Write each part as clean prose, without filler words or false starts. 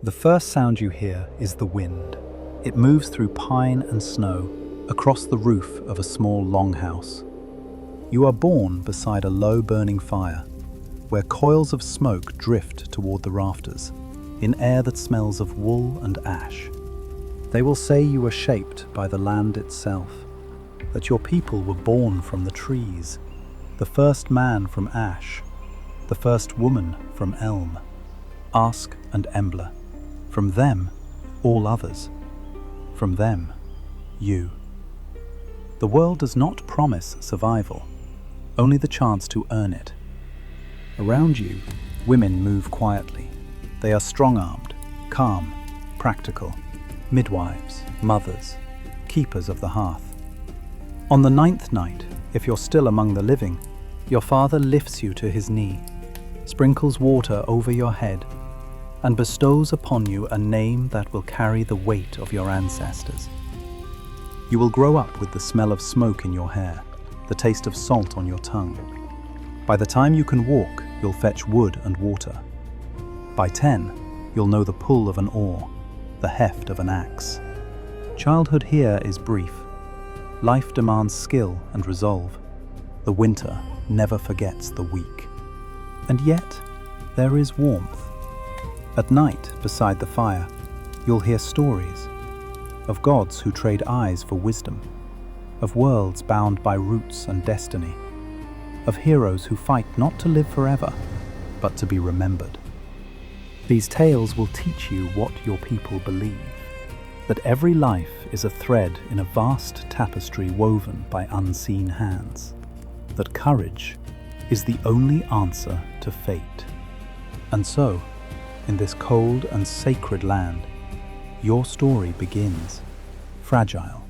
The first sound you hear is the wind. It moves through pine and snow, across the roof of a small longhouse. You are born beside a low burning fire, where coils of smoke drift toward the rafters, in air that smells of wool and ash. They will say you were shaped by the land itself, that your people were born from the trees, the first man from ash, the first woman from elm, ask and embla. From them, all others. From them, you. The world does not promise survival, only the chance to earn it. Around you, women move quietly. They are strong-armed, calm, practical, midwives, mothers, keepers of the hearth. On the 9th night, if you're still among the living, your father lifts you to his knee, sprinkles water over your head, and bestows upon you a name that will carry the weight of your ancestors. You will grow up with the smell of smoke in your hair, the taste of salt on your tongue. By the time you can walk, you'll fetch wood and water. By 10, you'll know the pull of an oar, the heft of an axe. Childhood here is brief. Life demands skill and resolve. The winter never forgets the weak. And yet, there is warmth. At night, beside the fire, you'll hear stories of gods who trade eyes for wisdom, of worlds bound by roots and destiny, of heroes who fight not to live forever, but to be remembered. These tales will teach you what your people believe, that every life is a thread in a vast tapestry woven by unseen hands, that courage is the only answer to fate. And so, in this cold and sacred land, your story begins, fragile,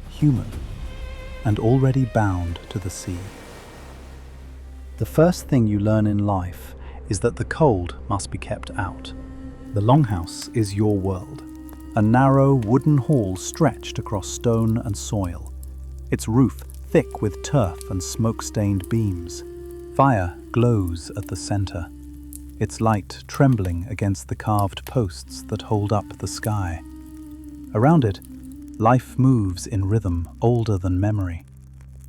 human, and already bound to the sea. The first thing you learn in life is that the cold must be kept out. The Longhouse is your world, a narrow wooden hall stretched across stone and soil, its roof thick with turf and smoke-stained beams. Fire glows at the center, its light trembling against the carved posts that hold up the sky. Around it, life moves in rhythm older than memory.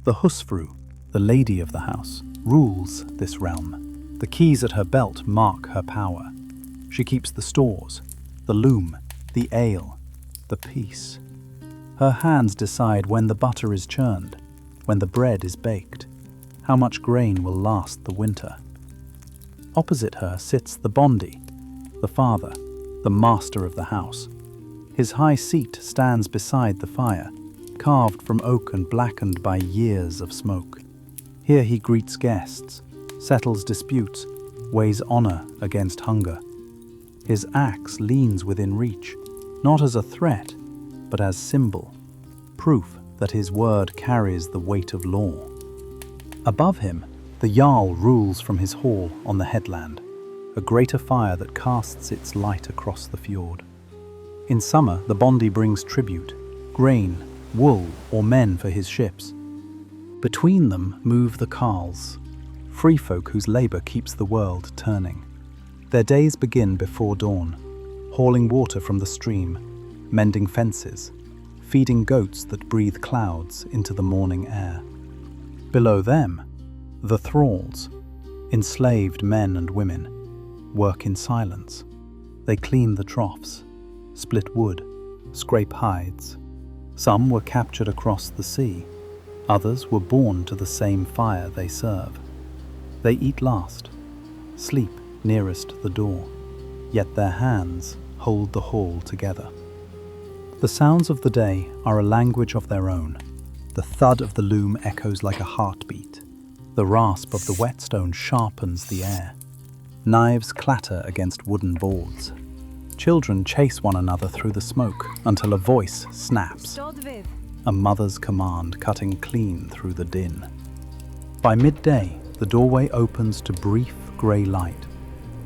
The husfru, the lady of the house, rules this realm. The keys at her belt mark her power. She keeps the stores, the loom, the ale, the peace. Her hands decide when the butter is churned, when the bread is baked, how much grain will last the winter. Opposite her sits the bondi, the father, the master of the house. His high seat stands beside the fire, carved from oak and blackened by years of smoke. Here he greets guests, settles disputes, weighs honor against hunger. His axe leans within reach, not as a threat, but as symbol, proof that his word carries the weight of law. Above him, the Jarl rules from his hall on the headland, a greater fire that casts its light across the fjord. In summer, the bondi brings tribute, grain, wool, or men for his ships. Between them move the carls, free folk whose labor keeps the world turning. Their days begin before dawn, hauling water from the stream, mending fences, feeding goats that breathe clouds into the morning air. Below them, the thralls, enslaved men and women, work in silence. They clean the troughs, split wood, scrape hides. Some were captured across the sea. Others were born to the same fire they serve. They eat last, sleep nearest the door, yet their hands hold the hall together. The sounds of the day are a language of their own. The thud of the loom echoes like a heartbeat. The rasp of the whetstone sharpens the air. Knives clatter against wooden boards. Children chase one another through the smoke until a voice snaps, a mother's command cutting clean through the din. By midday, the doorway opens to brief grey light.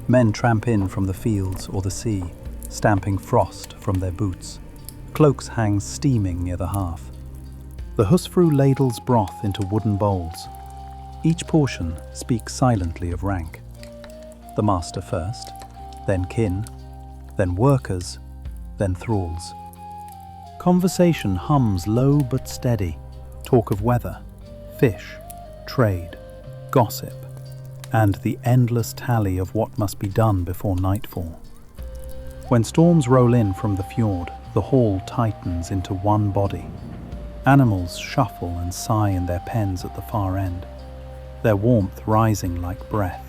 Men tramp in from the fields or the sea, stamping frost from their boots. Cloaks hang steaming near the hearth. The husfru ladles broth into wooden bowls. Each portion speaks silently of rank. The master first, then kin, then workers, then thralls. Conversation hums low but steady, talk of weather, fish, trade, gossip, and the endless tally of what must be done before nightfall. When storms roll in from the fjord, the hall tightens into one body. Animals shuffle and sigh in their pens at the far end, their warmth rising like breath.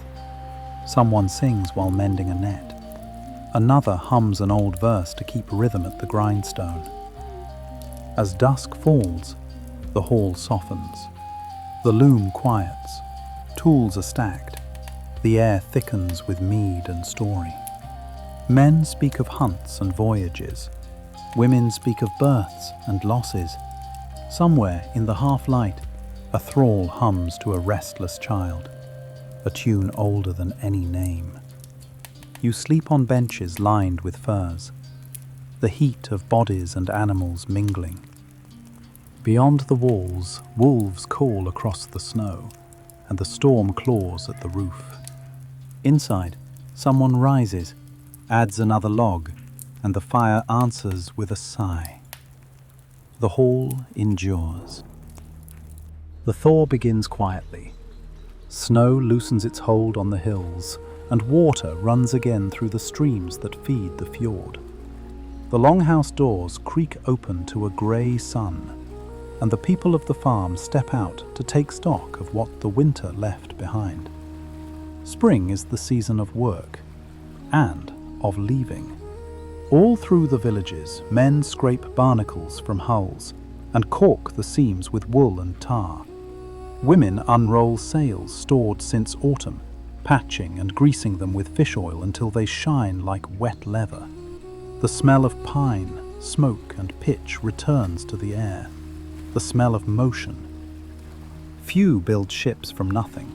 Someone sings while mending a net. Another hums an old verse to keep rhythm at the grindstone. As dusk falls, the hall softens. The loom quiets. Tools are stacked. The air thickens with mead and story. Men speak of hunts and voyages. Women speak of births and losses. Somewhere in the half-light, a thrall hums to a restless child, a tune older than any name. You sleep on benches lined with furs, the heat of bodies and animals mingling. Beyond the walls, wolves call across the snow, and the storm claws at the roof. Inside, someone rises, adds another log, and the fire answers with a sigh. The hall endures. The thaw begins quietly. Snow loosens its hold on the hills, and water runs again through the streams that feed the fjord. The Longhouse doors creak open to a grey sun, and the people of the farm step out to take stock of what the winter left behind. Spring is the season of work and of leaving. All through the villages, men scrape barnacles from hulls and caulk the seams with wool and tar. Women unroll sails stored since autumn, patching and greasing them with fish oil until they shine like wet leather. The smell of pine, smoke, and pitch returns to the air. The smell of motion. Few build ships from nothing.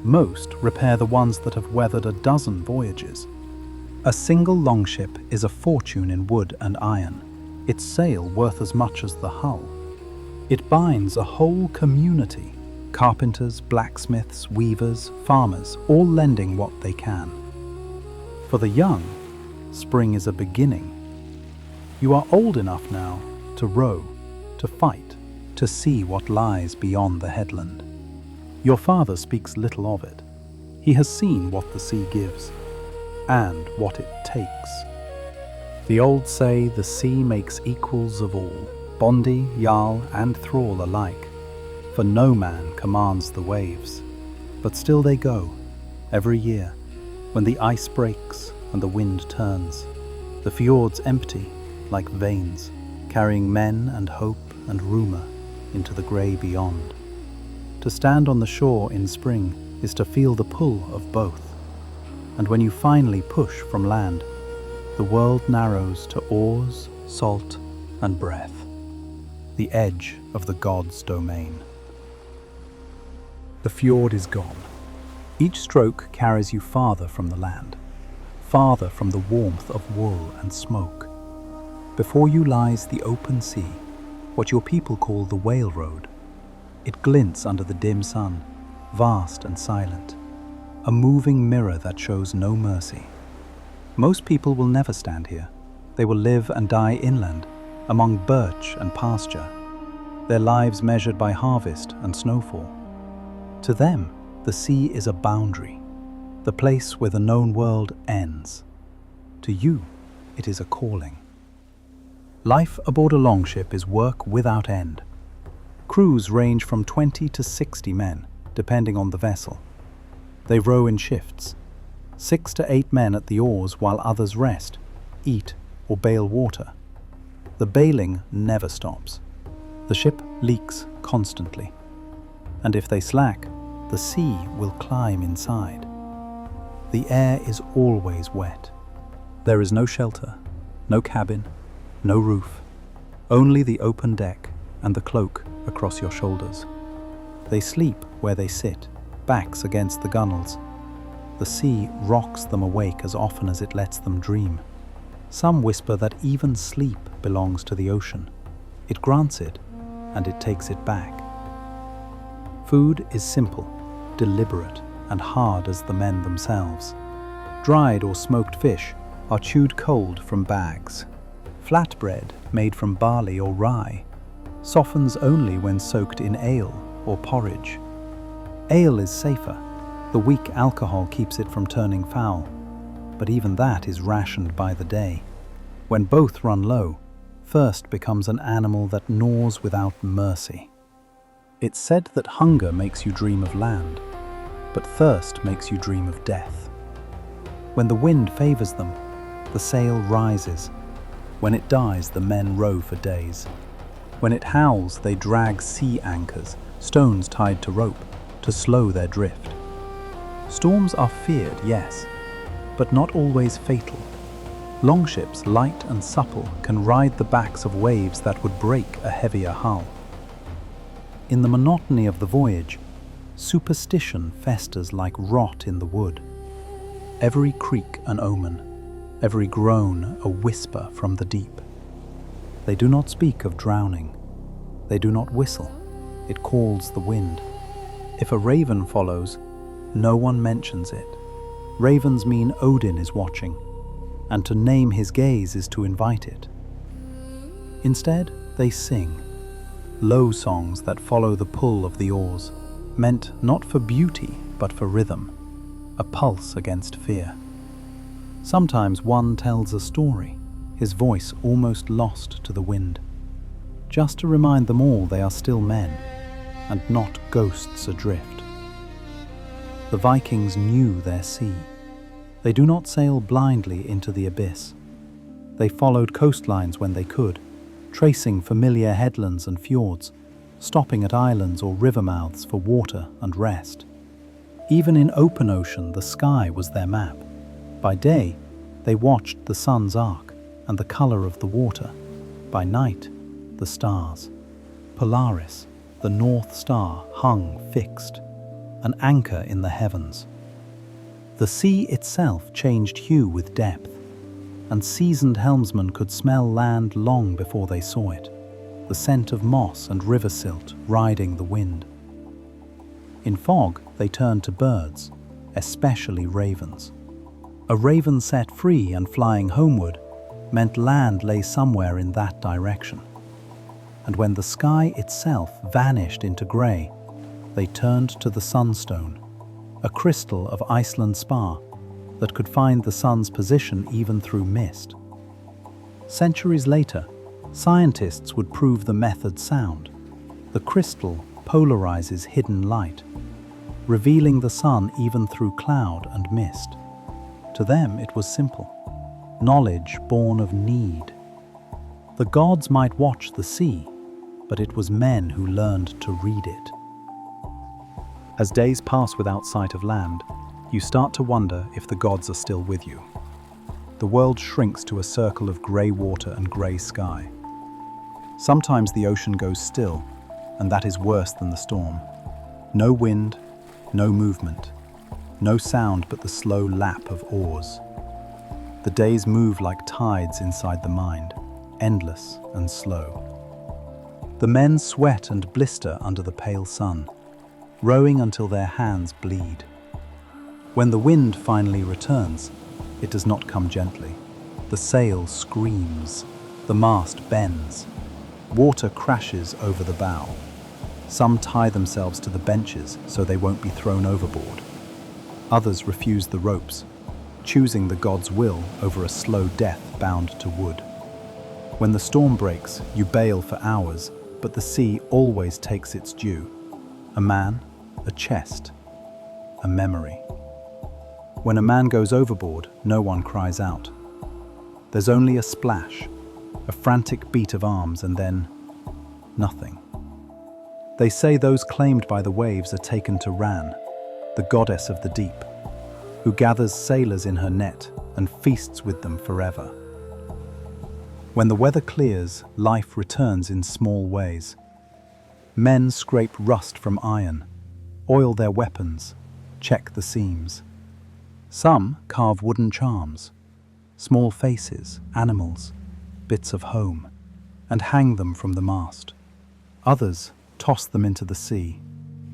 Most repair the ones that have weathered a dozen voyages. A single longship is a fortune in wood and iron, its sail worth as much as the hull. It binds a whole community, carpenters, blacksmiths, weavers, farmers, all lending what they can. For the young, spring is a beginning. You are old enough now to row, to fight, to see what lies beyond the headland. Your father speaks little of it. He has seen what the sea gives, and what it takes. The old say the sea makes equals of all, Bondi, Jarl, and thrall alike, for no man commands the waves. But still they go, every year, when the ice breaks and the wind turns. The fjords empty, like veins, carrying men and hope and rumour into the grey beyond. To stand on the shore in spring is to feel the pull of both. And when you finally push from land, the world narrows to oars, salt, and breath, the edge of the gods' domain. The fjord is gone. Each stroke carries you farther from the land, farther from the warmth of wool and smoke. Before you lies the open sea, what your people call the whale road. It glints under the dim sun, vast and silent, a moving mirror that shows no mercy. Most people will never stand here. They will live and die inland, among birch and pasture, their lives measured by harvest and snowfall. To them, the sea is a boundary, the place where the known world ends. To you, it is a calling. Life aboard a longship is work without end. Crews range from 20 to 60 men, depending on the vessel. They row in shifts, 6 to 8 men at the oars while others rest, eat, or bale water. The bailing never stops. The ship leaks constantly. And if they slack, the sea will climb inside. The air is always wet. There is no shelter, no cabin, no roof, only the open deck and the cloak across your shoulders. They sleep where they sit, backs against the gunwales. The sea rocks them awake as often as it lets them dream. Some whisper that even sleep belongs to the ocean. It grants it, and it takes it back. Food is simple, deliberate, and hard as the men themselves. Dried or smoked fish, are chewed cold from bags. Flatbread, made from barley or rye, softens only when soaked in ale or porridge. Ale is safer. The weak alcohol keeps it from turning foul, but even that is rationed by the day. When both run low, thirst becomes an animal that gnaws without mercy. It's said that hunger makes you dream of land, but thirst makes you dream of death. When the wind favors them, the sail rises. When it dies, the men row for days. When it howls, they drag sea anchors, stones tied to rope, to slow their drift. Storms are feared, yes, but not always fatal. Longships, light and supple, can ride the backs of waves that would break a heavier hull. In the monotony of the voyage, superstition festers like rot in the wood. Every creak an omen, every groan a whisper from the deep. They do not speak of drowning. They do not whistle. It calls the wind. If a raven follows, no one mentions it. Ravens mean Odin is watching, and to name his gaze is to invite it. Instead, they sing, low songs that follow the pull of the oars, meant not for beauty but for rhythm, a pulse against fear. Sometimes one tells a story, his voice almost lost to the wind, just to remind them all they are still men, and not ghosts adrift. The Vikings knew their sea. They do not sail blindly into the abyss. They followed coastlines when they could, tracing familiar headlands and fjords, stopping at islands or river mouths for water and rest. Even in open ocean, the sky was their map. By day, they watched the sun's arc and the color of the water. By night, the stars. Polaris, the North Star, hung fixed, an anchor in the heavens. The sea itself changed hue with depth, and seasoned helmsmen could smell land long before they saw it, the scent of moss and river silt riding the wind. In fog, they turned to birds, especially ravens. A raven set free and flying homeward meant land lay somewhere in that direction. And when the sky itself vanished into grey, they turned to the sunstone, a crystal of Iceland's spar that could find the sun's position even through mist. Centuries later, scientists would prove the method sound. The crystal polarizes hidden light, revealing the sun even through cloud and mist. To them it was simple, knowledge born of need. The gods might watch the sea, but it was men who learned to read it. As days pass without sight of land, you start to wonder if the gods are still with you. The world shrinks to a circle of grey water and grey sky. Sometimes the ocean goes still, and that is worse than the storm. No wind, no movement, no sound but the slow lap of oars. The days move like tides inside the mind, endless and slow. The men sweat and blister under the pale sun, rowing until their hands bleed. When the wind finally returns, it does not come gently. The sail screams, the mast bends, water crashes over the bow. Some tie themselves to the benches so they won't be thrown overboard. Others refuse the ropes, choosing the god's will over a slow death bound to wood. When the storm breaks, you bail for hours, but the sea always takes its due. A man, a chest, a memory. When a man goes overboard, no one cries out. There's only a splash, a frantic beat of arms, and then nothing. They say those claimed by the waves are taken to Ran, the goddess of the deep, who gathers sailors in her net and feasts with them forever. When the weather clears, life returns in small ways. Men scrape rust from iron, oil their weapons, check the seams. Some carve wooden charms, small faces, animals, bits of home, and hang them from the mast. Others toss them into the sea,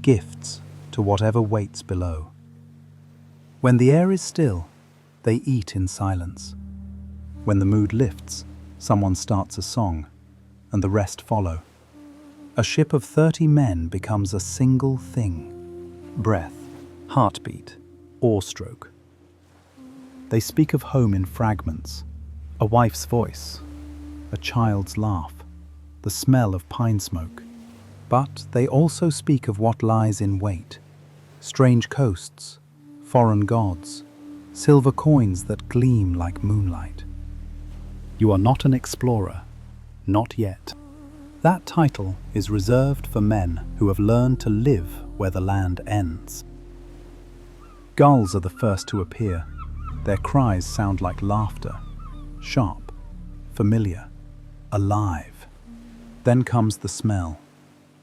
gifts to whatever waits below. When the air is still, they eat in silence, When the mood lifts, someone starts a song, and the rest follow. A ship of 30 men becomes a single thing. Breath, heartbeat, oarstroke. They speak of home in fragments, a wife's voice, a child's laugh, the smell of pine smoke. But they also speak of what lies in wait: strange coasts, foreign gods, silver coins that gleam like moonlight. You are not an explorer, not yet. That title is reserved for men who have learned to live where the land ends. Gulls are the first to appear. Their cries sound like laughter, sharp, familiar, alive. Then comes the smell,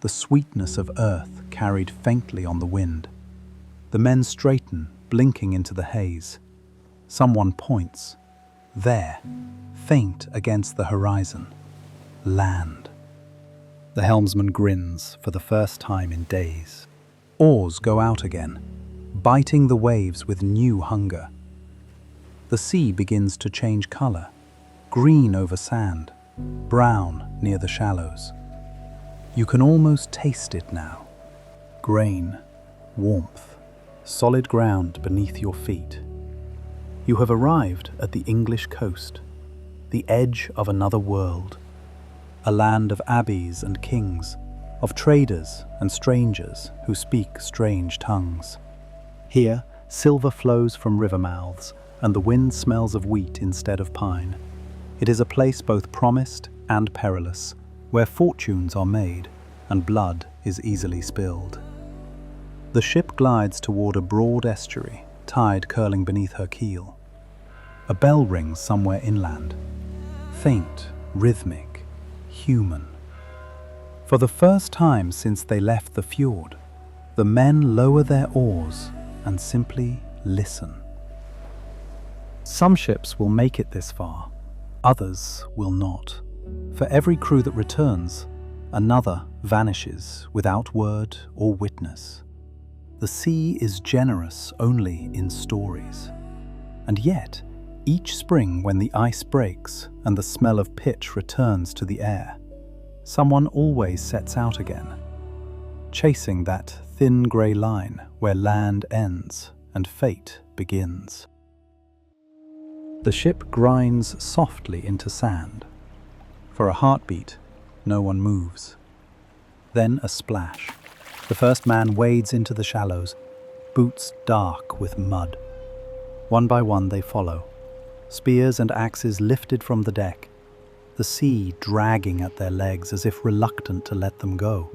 the sweetness of earth carried faintly on the wind. The men straighten, blinking into the haze. Someone points. There, faint against the horizon. Land. The helmsman grins for the first time in days. Oars go out again, biting the waves with new hunger. The sea begins to change color, green over sand, brown near the shallows. You can almost taste it now. Grain, warmth, solid ground beneath your feet. You have arrived at the English coast, the edge of another world, a land of abbeys and kings, of traders and strangers who speak strange tongues. Here, silver flows from river mouths, and the wind smells of wheat instead of pine. It is a place both promised and perilous, where fortunes are made and blood is easily spilled. The ship glides toward a broad estuary, tide curling beneath her keel. A bell rings somewhere inland, faint, rhythmic, human. For the first time since they left the fjord, the men lower their oars and simply listen. Some ships will make it this far, others will not. For every crew that returns, another vanishes without word or witness. The sea is generous only in stories. And yet, each spring when the ice breaks and the smell of pitch returns to the air, someone always sets out again, chasing that thin grey line where land ends and fate begins. The ship grinds softly into sand. For a heartbeat, no one moves. Then a splash. The first man wades into the shallows, boots dark with mud. One by one they follow, spears and axes lifted from the deck, the sea dragging at their legs as if reluctant to let them go.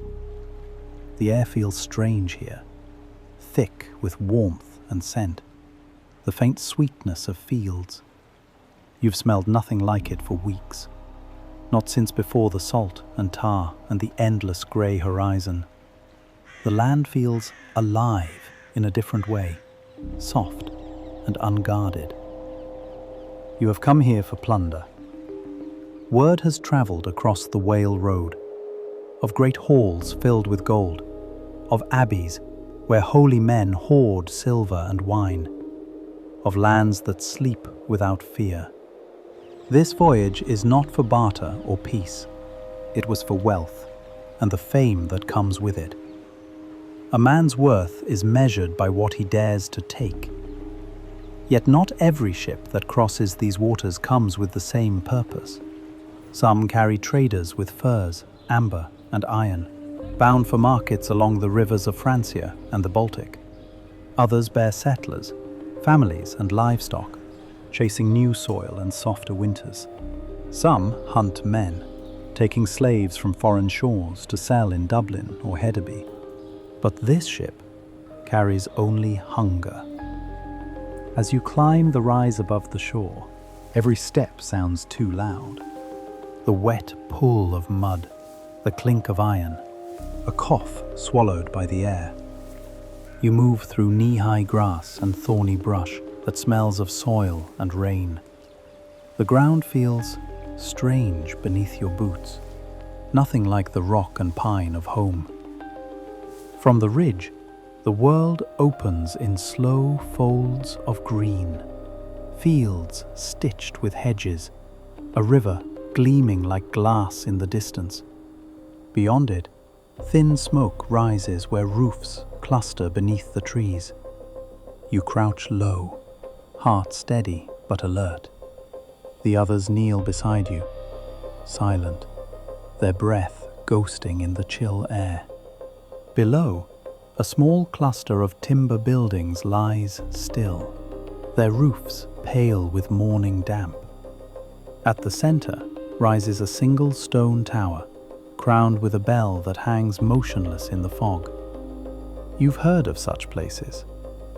The air feels strange here, thick with warmth and scent, the faint sweetness of fields. You've smelled nothing like it for weeks, not since before the salt and tar and the endless grey horizon. The land feels alive in a different way, soft and unguarded. You have come here for plunder. Word has travelled across the Whale Road, of great halls filled with gold, of abbeys where holy men hoard silver and wine, of lands that sleep without fear. This voyage is not for barter or peace. It was for wealth and the fame that comes with it. A man's worth is measured by what he dares to take. Yet not every ship that crosses these waters comes with the same purpose. Some carry traders with furs, amber, and iron, bound for markets along the rivers of Francia and the Baltic. Others bear settlers, families, and livestock, chasing new soil and softer winters. Some hunt men, taking slaves from foreign shores to sell in Dublin or Hedeby. But this ship carries only hunger. As you climb the rise above the shore, every step sounds too loud. The wet pull of mud, the clink of iron, a cough swallowed by the air. You move through knee-high grass and thorny brush that smells of soil and rain. The ground feels strange beneath your boots, nothing like the rock and pine of home. From the ridge, the world opens in slow folds of green, fields stitched with hedges, a river gleaming like glass in the distance. Beyond it, thin smoke rises where roofs cluster beneath the trees. You crouch low, heart steady but alert. The others kneel beside you, silent, their breath ghosting in the chill air. Below, a small cluster of timber buildings lies still, their roofs pale with morning damp. At the center rises a single stone tower, crowned with a bell that hangs motionless in the fog. You've heard of such places.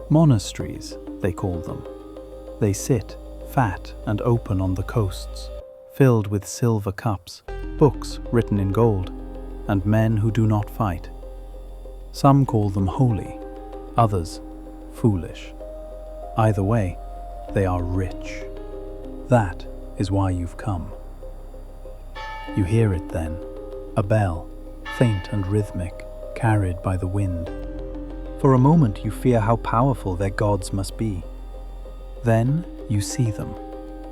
Monasteries, they call them. They sit, fat and open on the coasts, filled with silver cups, books written in gold, and men who do not fight. Some call them holy, others foolish. Either way, they are rich. That is why you've come. You hear it then, a bell, faint and rhythmic, carried by the wind. For a moment you fear how powerful their gods must be. Then you see them,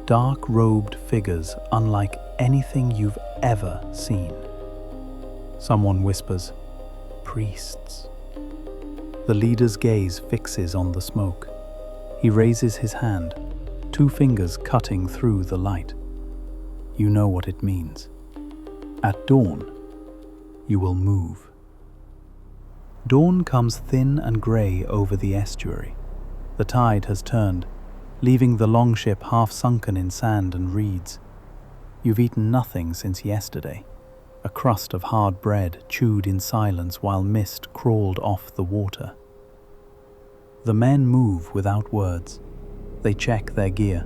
dark-robed figures unlike anything you've ever seen. Someone whispers, "Priests." The leader's gaze fixes on the smoke. He raises his hand, 2 fingers cutting through the light. You know what it means. At dawn, you will move. Dawn comes thin and grey over the estuary. The tide has turned, leaving the longship half sunken in sand and reeds. You've eaten nothing since yesterday, a crust of hard bread chewed in silence while mist crawled off the water. The men move without words. They check their gear,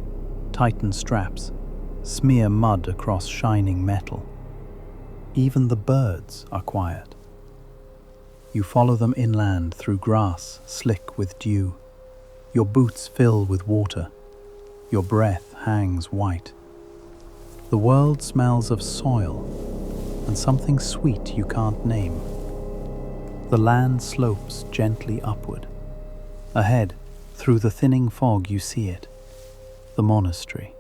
tighten straps, smear mud across shining metal. Even the birds are quiet. You follow them inland through grass slick with dew. Your boots fill with water. Your breath hangs white. The world smells of soil and something sweet you can't name. The land slopes gently upward. Ahead, through the thinning fog, you see it. The monastery.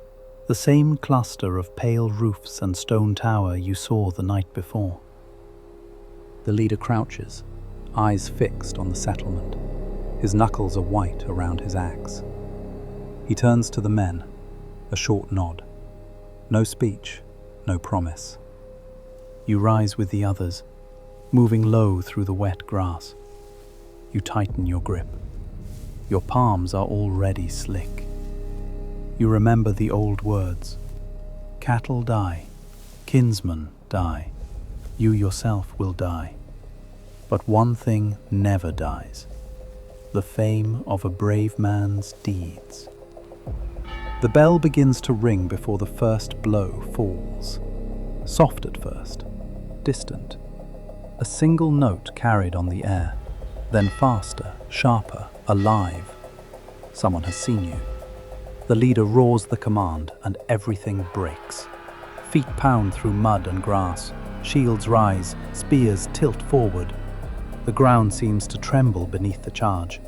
The same cluster of pale roofs and stone tower you saw the night before. The leader crouches, eyes fixed on the settlement. His knuckles are white around his axe. He turns to the men, a short nod. No speech, no promise. You rise with the others, moving low through the wet grass. You tighten your grip. Your palms are already slick. You remember the old words. Cattle die, kinsmen die, you yourself will die. But one thing never dies, the fame of a brave man's deeds. The bell begins to ring before the first blow falls. Soft at first, distant. A single note carried on the air, then faster, sharper, alive. Someone has seen you. The leader roars the command and everything breaks. Feet pound through mud and grass. Shields rise, spears tilt forward. The ground seems to tremble beneath the charge.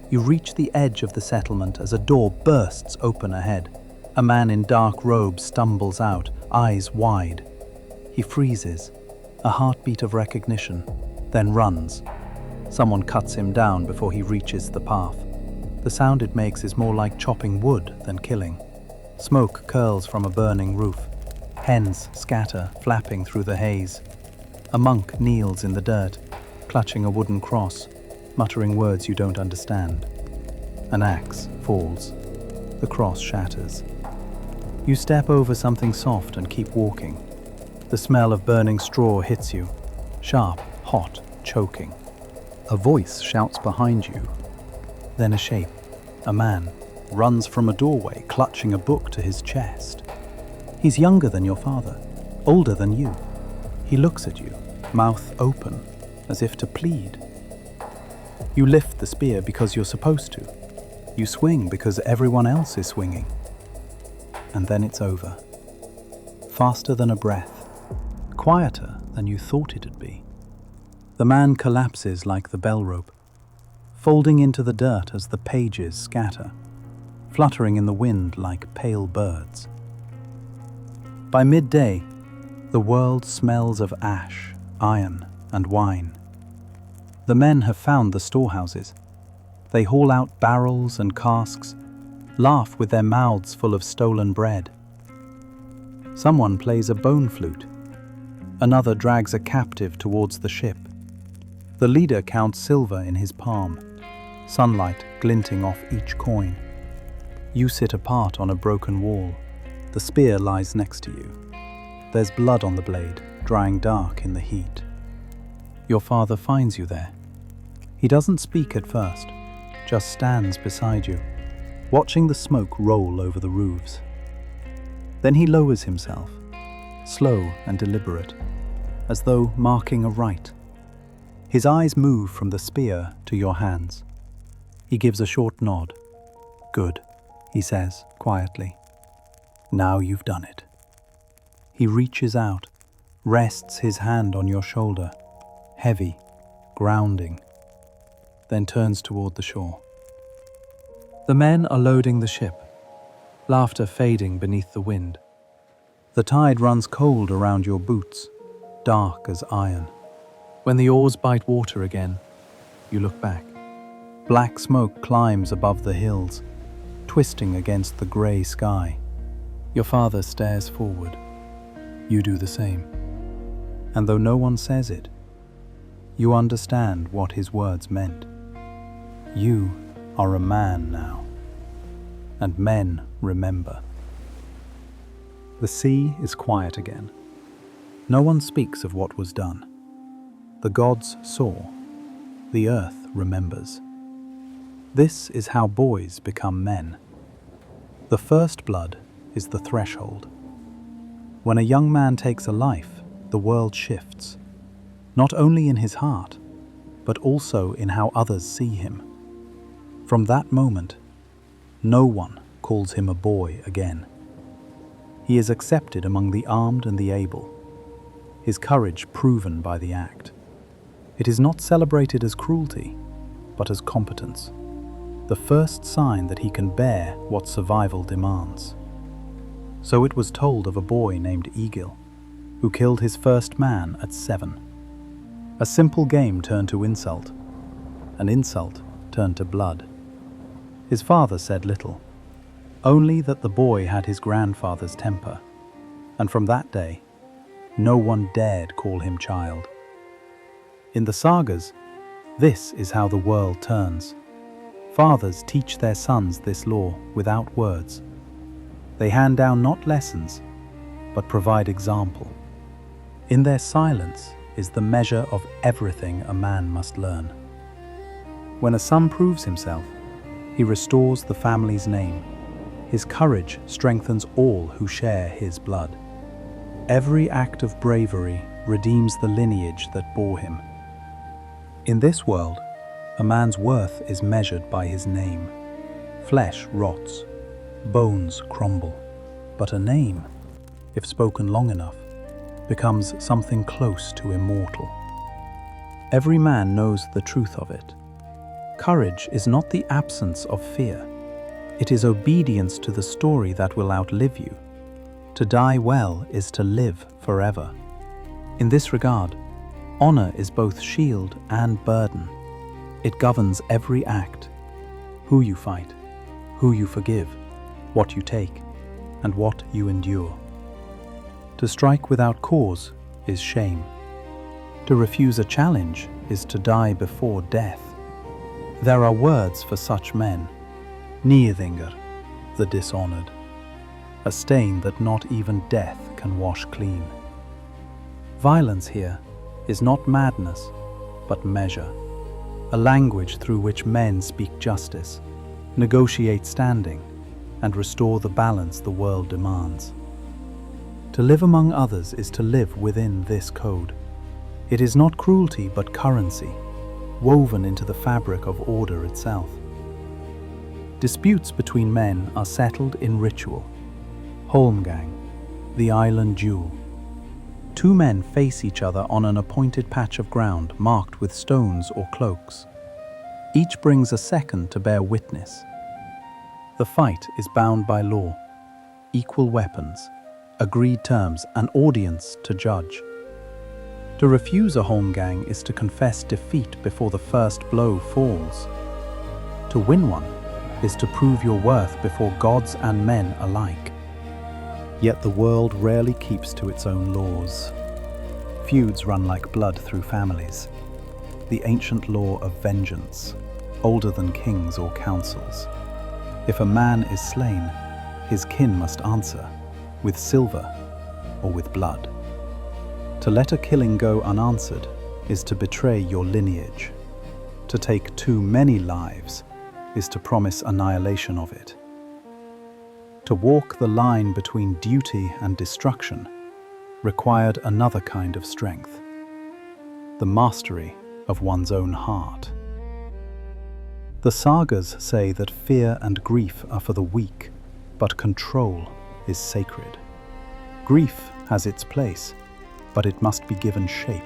You reach the edge of the settlement as a door bursts open ahead. A man in dark robes stumbles out, eyes wide. He freezes, a heartbeat of recognition, then runs. Someone cuts him down before he reaches the path. The sound it makes is more like chopping wood than killing. Smoke curls from a burning roof. Hens scatter, flapping through the haze. A monk kneels in the dirt, clutching a wooden cross, muttering words you don't understand. An axe falls. The cross shatters. You step over something soft and keep walking. The smell of burning straw hits you. Sharp, hot, choking. A voice shouts behind you. Then a shape, a man, runs from a doorway, clutching a book to his chest. He's younger than your father, older than you. He looks at you, mouth open, as if to plead. You lift the spear because you're supposed to. You swing because everyone else is swinging. And then it's over. Faster than a breath, quieter than you thought it'd be. The man collapses like the bell rope, folding into the dirt as the pages scatter, fluttering in the wind like pale birds. By midday, the world smells of ash, iron, and wine. The men have found the storehouses. They haul out barrels and casks, laugh with their mouths full of stolen bread. Someone plays a bone flute. Another drags a captive towards the ship. The leader counts silver in his palm, sunlight glinting off each coin. You sit apart on a broken wall. The spear lies next to you. There's blood on the blade, drying dark in the heat. Your father finds you there. He doesn't speak at first, just stands beside you, watching the smoke roll over the roofs. Then he lowers himself, slow and deliberate, as though marking a rite. His eyes move from the spear to your hands. He gives a short nod. "Good," he says quietly. "Now you've done it." He reaches out, rests his hand on your shoulder, heavy, grounding, then turns toward the shore. The men are loading the ship, laughter fading beneath the wind. The tide runs cold around your boots, dark as iron. When the oars bite water again, you look back. Black smoke climbs above the hills, twisting against the grey sky. Your father stares forward. You do the same. And though no one says it, you understand what his words meant. You are a man now, and men remember. The sea is quiet again. No one speaks of what was done. The gods saw. The earth remembers. This is how boys become men. The first blood is the threshold. When a young man takes a life, the world shifts, not only in his heart, but also in how others see him. From that moment, no one calls him a boy again. He is accepted among the armed and the able, his courage proven by the act. It is not celebrated as cruelty, but as competence, the first sign that he can bear what survival demands. So it was told of a boy named Egil, who killed his first man at 7. A simple game turned to insult. An insult turned to blood. His father said little, only that the boy had his grandfather's temper, and from that day, no one dared call him child. In the sagas, this is how the world turns. Fathers teach their sons this law without words. They hand down not lessons, but provide example. In their silence is the measure of everything a man must learn. When a son proves himself, he restores the family's name. His courage strengthens all who share his blood. Every act of bravery redeems the lineage that bore him. In this world, a man's worth is measured by his name. Flesh rots, bones crumble, but a name, if spoken long enough, becomes something close to immortal. Every man knows the truth of it. Courage is not the absence of fear. It is obedience to the story that will outlive you. To die well is to live forever. In this regard, honor is both shield and burden. It governs every act. Who you fight, who you forgive, what you take, and what you endure. To strike without cause is shame. To refuse a challenge is to die before death. There are words for such men. Nýðingar, the dishonored. A stain that not even death can wash clean. Violence here is not madness, but measure. A language through which men speak justice, negotiate standing, and restore the balance the world demands. To live among others is to live within this code. It is not cruelty but currency, woven into the fabric of order itself. Disputes between men are settled in ritual. Holmgang, the island duel. Two men face each other on an appointed patch of ground marked with stones or cloaks. Each brings a second to bear witness. The fight is bound by law, equal weapons, agreed terms, an audience to judge. To refuse a holmgang is to confess defeat before the first blow falls. To win one is to prove your worth before gods and men alike. Yet the world rarely keeps to its own laws. Feuds run like blood through families. The ancient law of vengeance, older than kings or councils. If a man is slain, his kin must answer, with silver or with blood. To let a killing go unanswered is to betray your lineage. To take too many lives is to promise annihilation of it. To walk the line between duty and destruction required another kind of strength, the mastery of one's own heart. The sagas say that fear and grief are for the weak, but control is sacred. Grief has its place, but it must be given shape,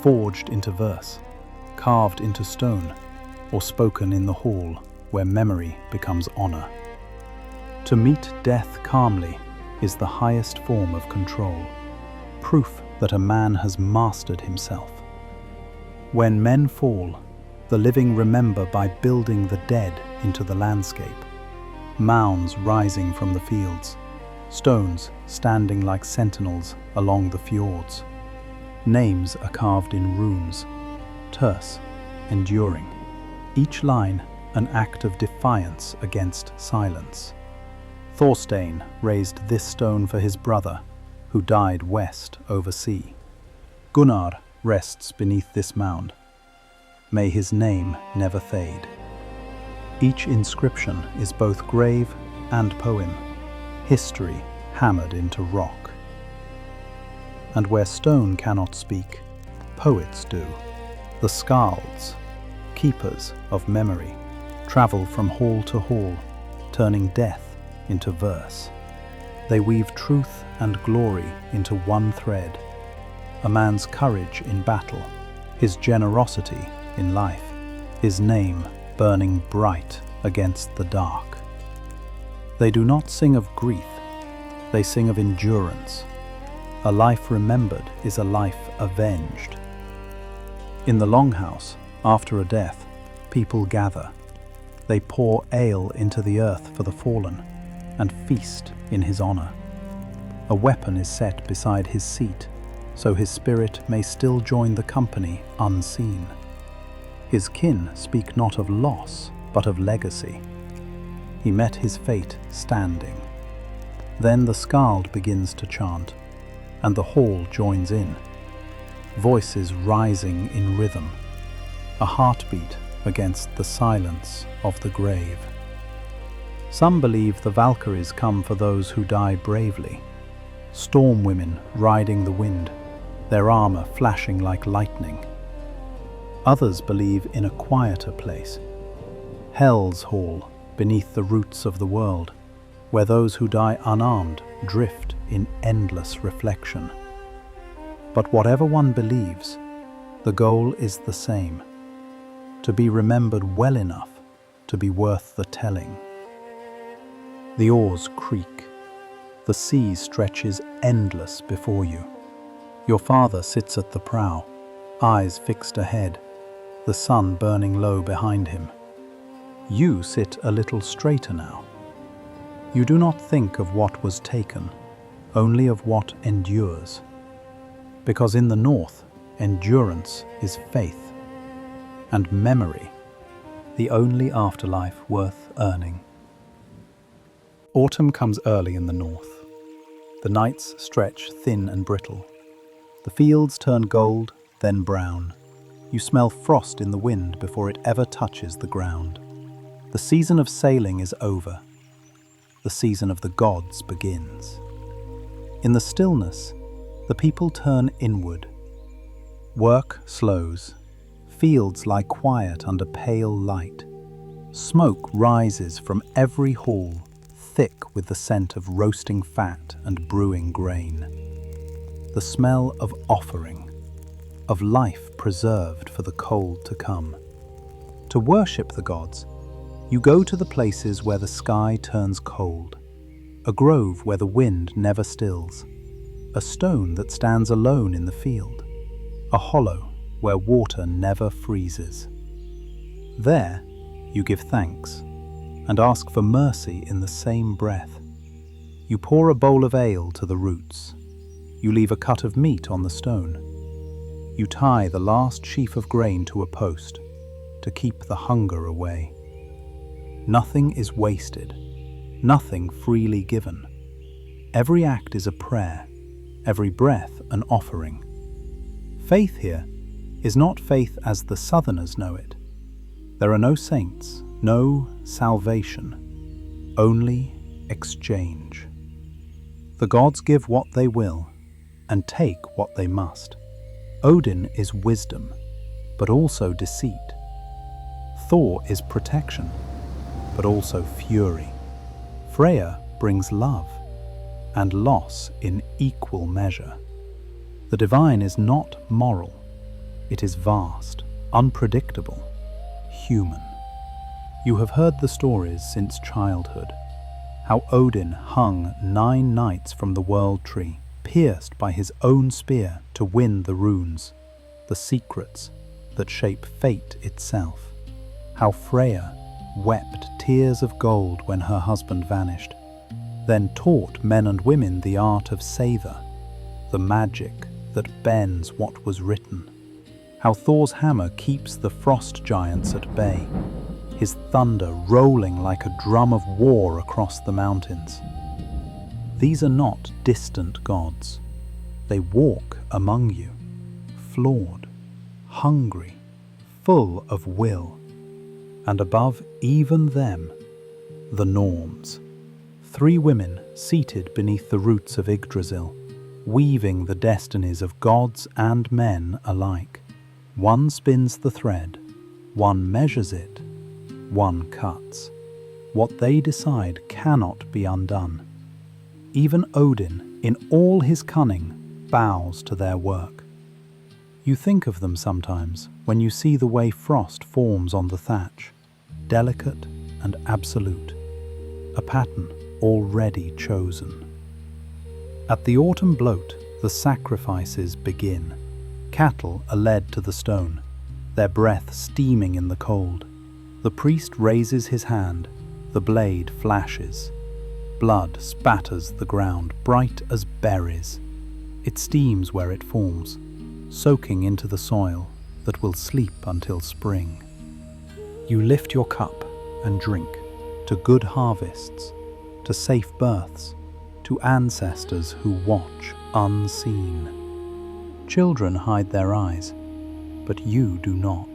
forged into verse, carved into stone, or spoken in the hall where memory becomes honor. To meet death calmly is the highest form of control, proof that a man has mastered himself. When men fall, the living remember by building the dead into the landscape, mounds rising from the fields, stones standing like sentinels along the fjords. Names are carved in runes, terse, enduring, each line an act of defiance against silence. Thorstein raised this stone for his brother, who died west over sea. Gunnar rests beneath this mound. May his name never fade. Each inscription is both grave and poem, history hammered into rock. And where stone cannot speak, poets do. The skalds, keepers of memory, travel from hall to hall, turning death into verse. They weave truth and glory into one thread, a man's courage in battle, his generosity in life, his name burning bright against the dark. They do not sing of grief, they sing of endurance. A life remembered is a life avenged. In the Longhouse, after a death, people gather. They pour ale into the earth for the fallen and feast in his honor. A weapon is set beside his seat, so his spirit may still join the company unseen. His kin speak not of loss, but of legacy. He met his fate standing. Then the skald begins to chant, and the hall joins in, voices rising in rhythm, a heartbeat against the silence of the grave. Some believe the Valkyries come for those who die bravely, storm women riding the wind, their armor flashing like lightning. Others believe in a quieter place, Hell's Hall beneath the roots of the world, where those who die unarmed drift in endless reflection. But whatever one believes, the goal is the same: to be remembered well enough to be worth the telling. The oars creak. The sea stretches endless before you. Your father sits at the prow, eyes fixed ahead, the sun burning low behind him. You sit a little straighter now. You do not think of what was taken, only of what endures. Because in the north, endurance is faith, and memory, the only afterlife worth earning. Autumn comes early in the north. The nights stretch thin and brittle. The fields turn gold, then brown. You smell frost in the wind before it ever touches the ground. The season of sailing is over. The season of the gods begins. In the stillness, the people turn inward. Work slows. Fields lie quiet under pale light. Smoke rises from every hall, thick with the scent of roasting fat and brewing grain. The smell of offering, of life preserved for the cold to come. To worship the gods, you go to the places where the sky turns cold. a grove where the wind never stills, a stone that stands alone in the field, a hollow where water never freezes. There, you give thanks and ask for mercy in the same breath. You pour a bowl of ale to the roots. You leave a cut of meat on the stone. You tie the last sheaf of grain to a post to keep the hunger away. Nothing is wasted, nothing freely given. Every act is a prayer, every breath an offering. Faith here is not faith as the Southerners know it. There are no saints, no salvation, only exchange. The gods give what they will and take what they must. Odin is wisdom, but also deceit. Thor is protection, but also fury. Freya brings love and loss in equal measure. The divine is not moral. It is vast, unpredictable, human. You have heard the stories since childhood, how Odin hung 9 nights from the world tree, pierced by his own spear to win the runes, the secrets that shape fate itself. How Freya wept tears of gold when her husband vanished, then taught men and women the art of savor, the magic that bends what was written. How Thor's hammer keeps the frost giants at bay, his thunder rolling like a drum of war across the mountains. These are not distant gods. They walk among you, flawed, hungry, full of will. And above even them, the norms. 3 women seated beneath the roots of Yggdrasil, weaving the destinies of gods and men alike. One spins the thread, one measures it, one cuts. What they decide cannot be undone. Even Odin, in all his cunning, bows to their work. You think of them sometimes when you see the way frost forms on the thatch, delicate and absolute, a pattern already chosen. At the autumn bloat, the sacrifices begin. Cattle are led to the stone, their breath steaming in the cold. The priest raises his hand, the blade flashes. Blood spatters the ground, bright as berries. It steams where it forms, soaking into the soil that will sleep until spring. You lift your cup and drink to good harvests, to safe births, to ancestors who watch unseen. Children hide their eyes, but you do not.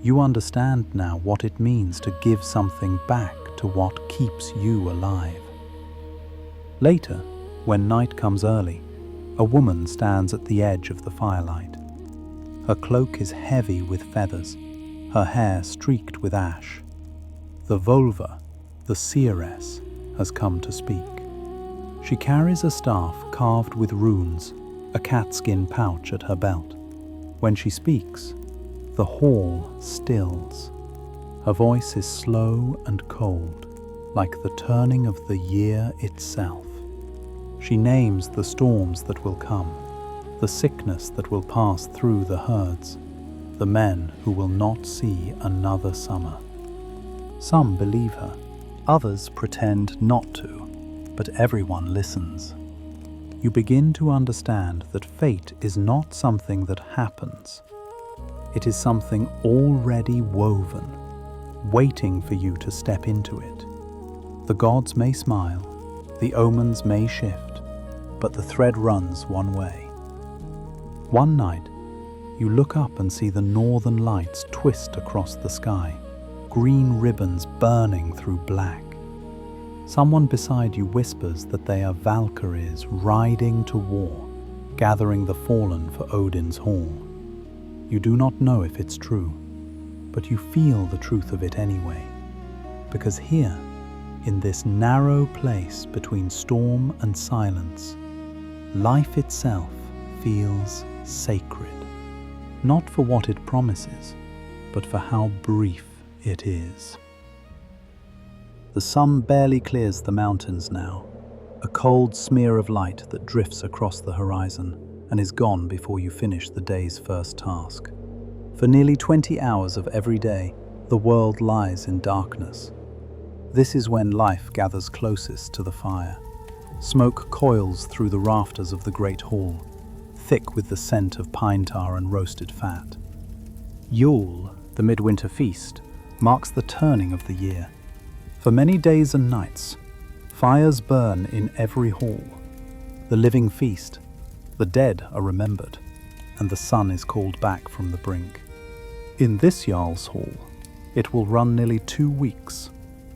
You understand now what it means to give something back to what keeps you alive. Later, when night comes early, a woman stands at the edge of the firelight. Her cloak is heavy with feathers, her hair streaked with ash. The Volva, the seeress, has come to speak. She carries a staff carved with runes, a catskin pouch at her belt. When she speaks, the hall stills. Her voice is slow and cold, like the turning of the year itself. She names the storms that will come, the sickness that will pass through the herds, the men who will not see another summer. Some believe her, others pretend not to, but everyone listens. You begin to understand that fate is not something that happens. It is something already woven, waiting for you to step into it. The gods may smile, the omens may shift, but the thread runs one way. One night, you look up and see the northern lights twist across the sky, green ribbons burning through black. Someone beside you whispers that they are Valkyries riding to war, gathering the fallen for Odin's hall. You do not know if it's true, but you feel the truth of it anyway, because here, in this narrow place between storm and silence, life itself feels sacred, not for what it promises, but for how brief it is. The sun barely clears the mountains now, a cold smear of light that drifts across the horizon and is gone before you finish the day's first task. For nearly 20 hours of every day, the world lies in darkness. This is when life gathers closest to the fire. Smoke coils through the rafters of the great hall, thick with the scent of pine tar and roasted fat. Yule, the midwinter feast, marks the turning of the year. For many days and nights, fires burn in every hall. The living feast, the dead are remembered, and the sun is called back from the brink. In this Jarl's hall, it will run nearly 2 weeks,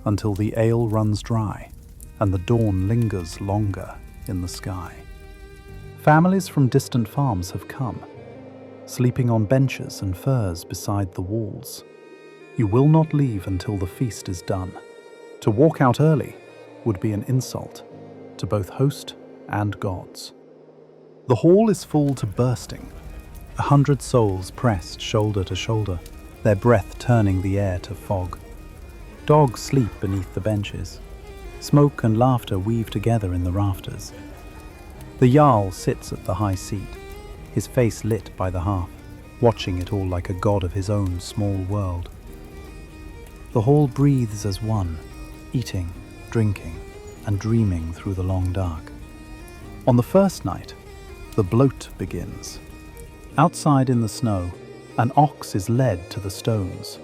until the ale runs dry and the dawn lingers longer in the sky. Families from distant farms have come, sleeping on benches and furs beside the walls. You will not leave until the feast is done. To walk out early would be an insult to both host and gods. The hall is full to bursting, 100 souls pressed shoulder to shoulder, their breath turning the air to fog. Dogs sleep beneath the benches. Smoke and laughter weave together in the rafters. The Jarl sits at the high seat, his face lit by the hearth, watching it all like a god of his own small world. The hall breathes as one, eating, drinking, and dreaming through the long dark. On the first night, the bloat begins. Outside in the snow, an ox is led to the stones.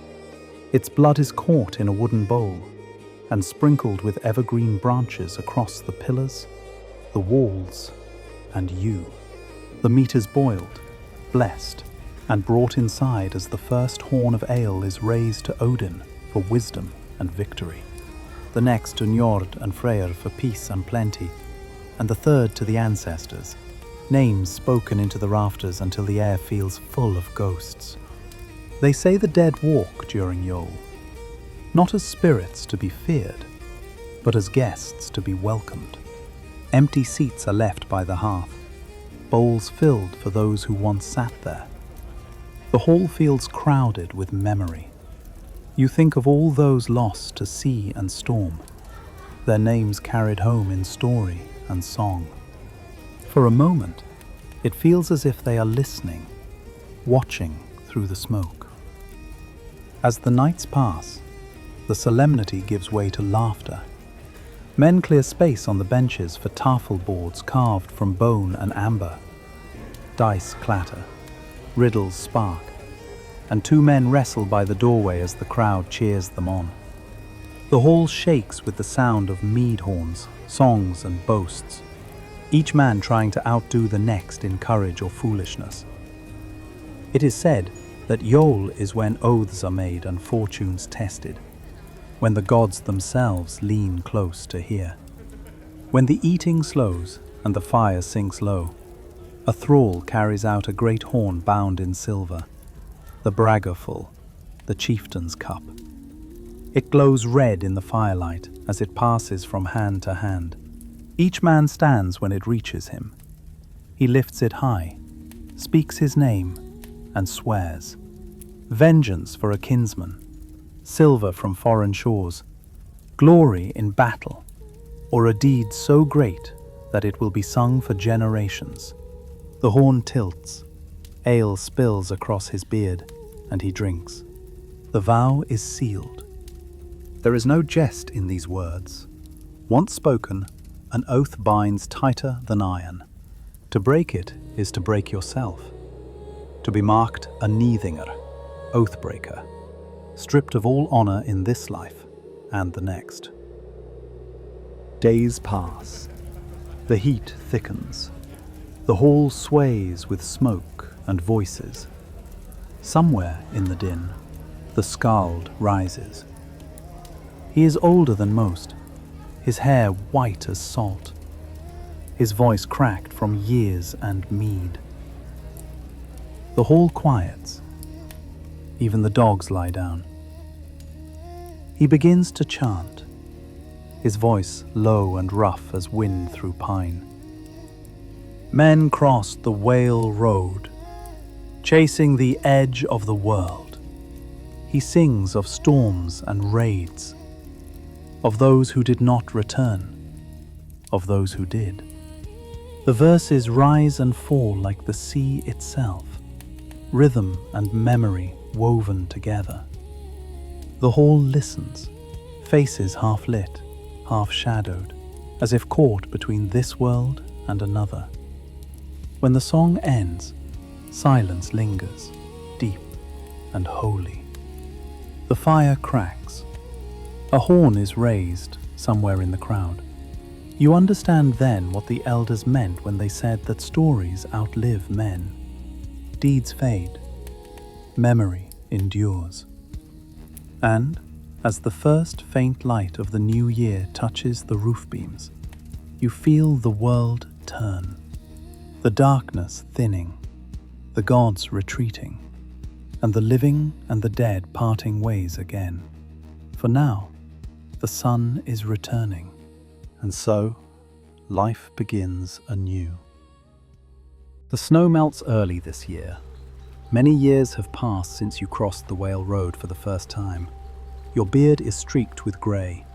Its blood is caught in a wooden bowl and sprinkled with evergreen branches across the pillars, the walls, and you. The meat is boiled, blessed, and brought inside as the first horn of ale is raised to Odin for wisdom and victory, the next to Njord and Freyr for peace and plenty, and the third to the ancestors, names spoken into the rafters until the air feels full of ghosts. They say the dead walk during Yule, not as spirits to be feared, but as guests to be welcomed. Empty seats are left by the hearth, bowls filled for those who once sat there. The hall feels crowded with memory. You think of all those lost to sea and storm, their names carried home in story and song. For a moment, it feels as if they are listening, watching through the smoke. As the nights pass, the solemnity gives way to laughter. Men clear space on the benches for tafel boards carved from bone and amber. Dice clatter, riddles spark, and 2 men wrestle by the doorway as the crowd cheers them on. The hall shakes with the sound of mead horns, songs and boasts, each man trying to outdo the next in courage or foolishness. It is said that Yule is when oaths are made and fortunes tested, when the gods themselves lean close to hear. When the eating slows and the fire sinks low, a thrall carries out a great horn bound in silver, the braggerful, the chieftain's cup. It glows red in the firelight as it passes from hand to hand. Each man stands when it reaches him. He lifts it high, speaks his name, and swears. Vengeance for a kinsman, silver from foreign shores, glory in battle, or a deed so great that it will be sung for generations. The horn tilts, ale spills across his beard, and he drinks. The vow is sealed. There is no jest in these words. Once spoken, an oath binds tighter than iron. To break it is to break yourself. To be marked a Nýðingur, oathbreaker, stripped of all honor in this life and the next. Days pass. The heat thickens. The hall sways with smoke and voices. Somewhere in the din, the skald rises. He is older than most, his hair white as salt, his voice cracked from years and mead. The hall quiets. Even the dogs lie down. He begins to chant, his voice low and rough as wind through pine. Men crossed the Whale Road, chasing the edge of the world. He sings of storms and raids, of those who did not return. of those who did. The verses rise and fall like the sea itself, rhythm and memory woven together. The hall listens, faces half lit, half shadowed, as if caught between this world and another. When the song ends, silence lingers, deep and holy. The fire cracks. A horn is raised somewhere in the crowd. You understand then what the elders meant when they said that stories outlive men. Deeds fade. Memory endures. And, as the first faint light of the new year touches the roof beams, you feel the world turn. The darkness thinning, the gods retreating, and the living and the dead parting ways again. For now, the sun is returning, and so life begins anew. The snow melts early this year. Many years have passed since you crossed the Whale Road for the first time. Your beard is streaked with grey.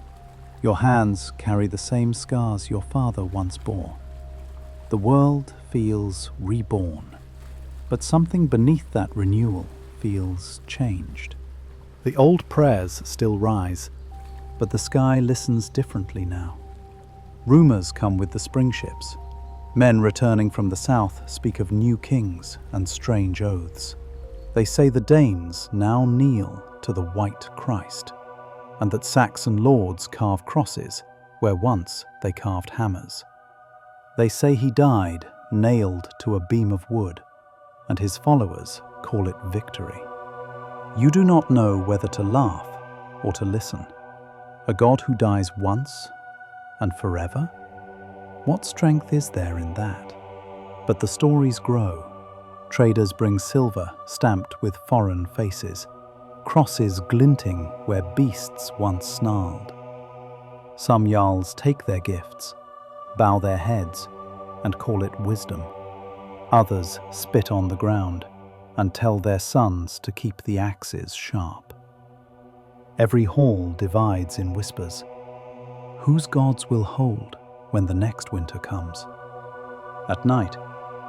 Your hands carry the same scars your father once bore. The world feels reborn, but something beneath that renewal feels changed. The old prayers still rise, but the sky listens differently now. Rumours come with the spring ships. Men returning from the south speak of new kings and strange oaths. They say the Danes now kneel to the White Christ, and that Saxon lords carve crosses where once they carved hammers. They say he died nailed to a beam of wood, and his followers call it victory. You do not know whether to laugh or to listen. A God who dies once and forever? What strength is there in that? But the stories grow. Traders bring silver stamped with foreign faces, crosses glinting where beasts once snarled. Some jarls take their gifts, bow their heads, and call it wisdom. Others spit on the ground and tell their sons to keep the axes sharp. Every hall divides in whispers. Whose gods will hold when the next winter comes? At night,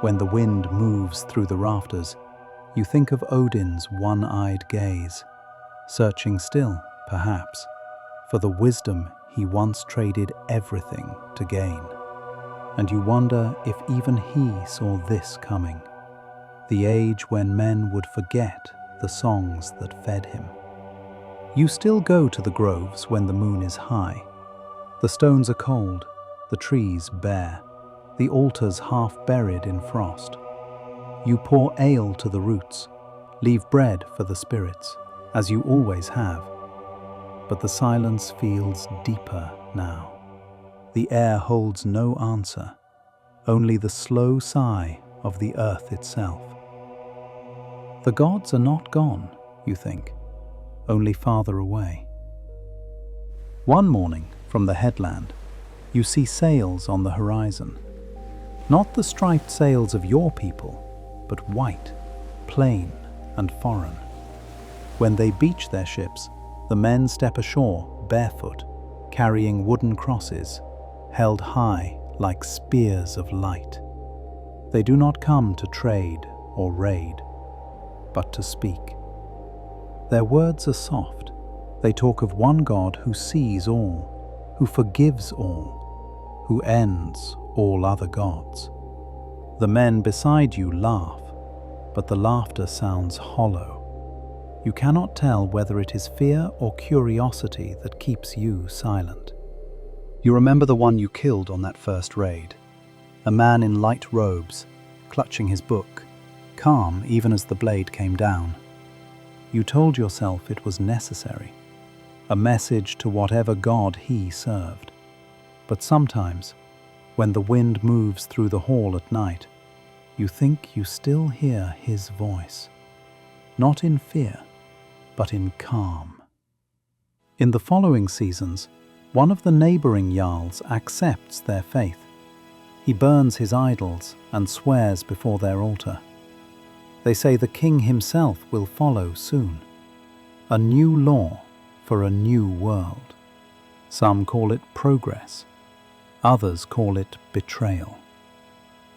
when the wind moves through the rafters, you think of Odin's one-eyed gaze, searching still, perhaps, for the wisdom he once traded everything to gain. And you wonder if even he saw this coming, the age when men would forget the songs that fed him. You still go to the groves when the moon is high. The stones are cold, the trees bare, the altars half buried in frost. You pour ale to the roots, leave bread for the spirits, as you always have. But the silence feels deeper now. The air holds no answer, only the slow sigh of the earth itself. The gods are not gone, you think, only farther away. One morning, from the headland, you see sails on the horizon. Not the striped sails of your people, but white, plain, and foreign. When they beach their ships, the men step ashore barefoot, carrying wooden crosses, held high like spears of light. They do not come to trade or raid, but to speak. Their words are soft. They talk of one God who sees all, who forgives all, who ends all other gods. The men beside you laugh, but the laughter sounds hollow. You cannot tell whether it is fear or curiosity that keeps you silent. You remember the one you killed on that first raid, a man in light robes, clutching his book, calm even as the blade came down. You told yourself it was necessary, a message to whatever god he served. But sometimes, when the wind moves through the hall at night, you think you still hear his voice, not in fear, but in calm. In the following seasons, one of the neighboring jarls accepts their faith. He burns his idols and swears before their altar. They say the king himself will follow soon. A new law for a new world. Some call it progress. Others call it betrayal.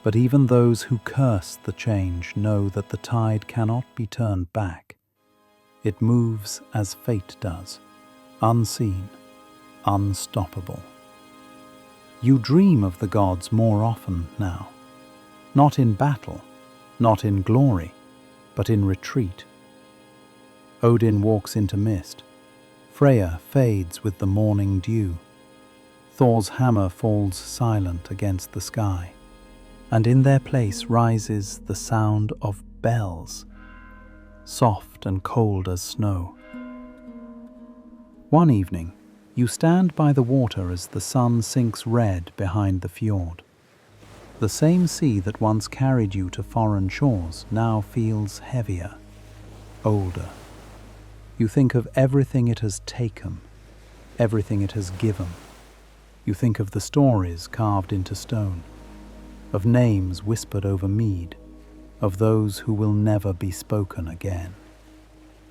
But even those who curse the change know that the tide cannot be turned back. It moves as fate does, unseen, unstoppable. You dream of the gods more often now, not in battle, not in glory, but in retreat. Odin walks into mist. Freya fades with the morning dew. Thor's hammer falls silent against the sky, and in their place rises the sound of bells, soft and cold as snow. One evening, you stand by the water as the sun sinks red behind the fjord. The same sea that once carried you to foreign shores now feels heavier, older. You think of everything it has taken, everything it has given. You think of the stories carved into stone, of names whispered over mead, of those who will never be spoken again.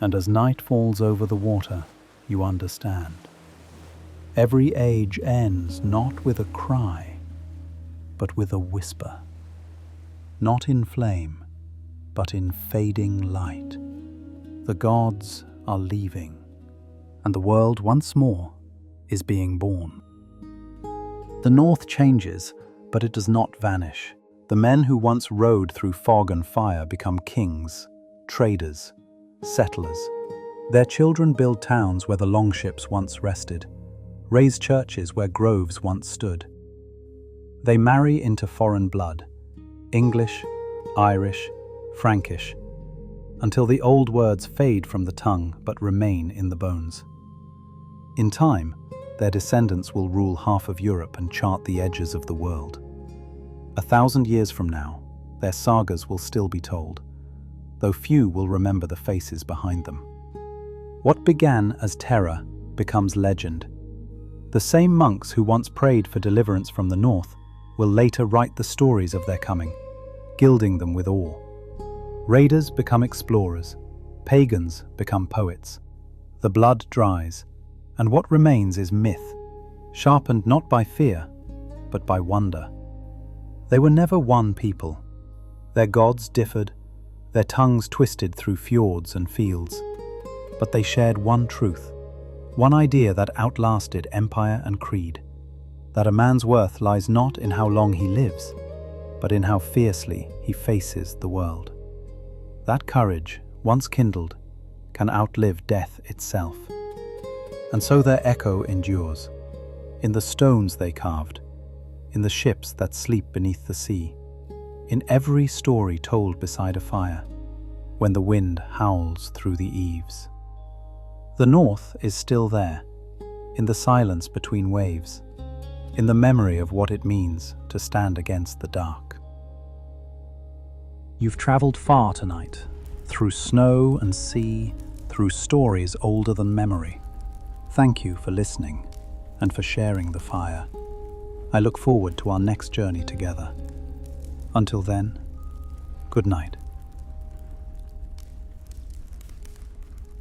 And as night falls over the water, you understand. Every age ends not with a cry, but with a whisper. Not in flame, but in fading light. The gods are leaving, and the world once more is being born. The north changes, but it does not vanish. The men who once rode through fog and fire become kings, traders, settlers. Their children build towns where the longships once rested, raise churches where groves once stood. They marry into foreign blood, English, Irish, Frankish, until the old words fade from the tongue but remain in the bones. In time, their descendants will rule half of Europe and chart the edges of the world. 1,000 years from now, their sagas will still be told, though few will remember the faces behind them. What began as terror becomes legend. The same monks who once prayed for deliverance from the north will later write the stories of their coming, gilding them with awe. Raiders become explorers, pagans become poets. The blood dries, and what remains is myth, sharpened not by fear, but by wonder. They were never one people. Their gods differed, their tongues twisted through fjords and fields. But they shared one truth, one idea that outlasted empire and creed, that a man's worth lies not in how long he lives, but in how fiercely he faces the world. That courage, once kindled, can outlive death itself. And so their echo endures, in the stones they carved, in the ships that sleep beneath the sea, in every story told beside a fire, when the wind howls through the eaves. The north is still there, in the silence between waves, in the memory of what it means to stand against the dark. You've traveled far tonight, through snow and sea, through stories older than memory. Thank you for listening and for sharing the fire. I look forward to our next journey together. Until then, good night.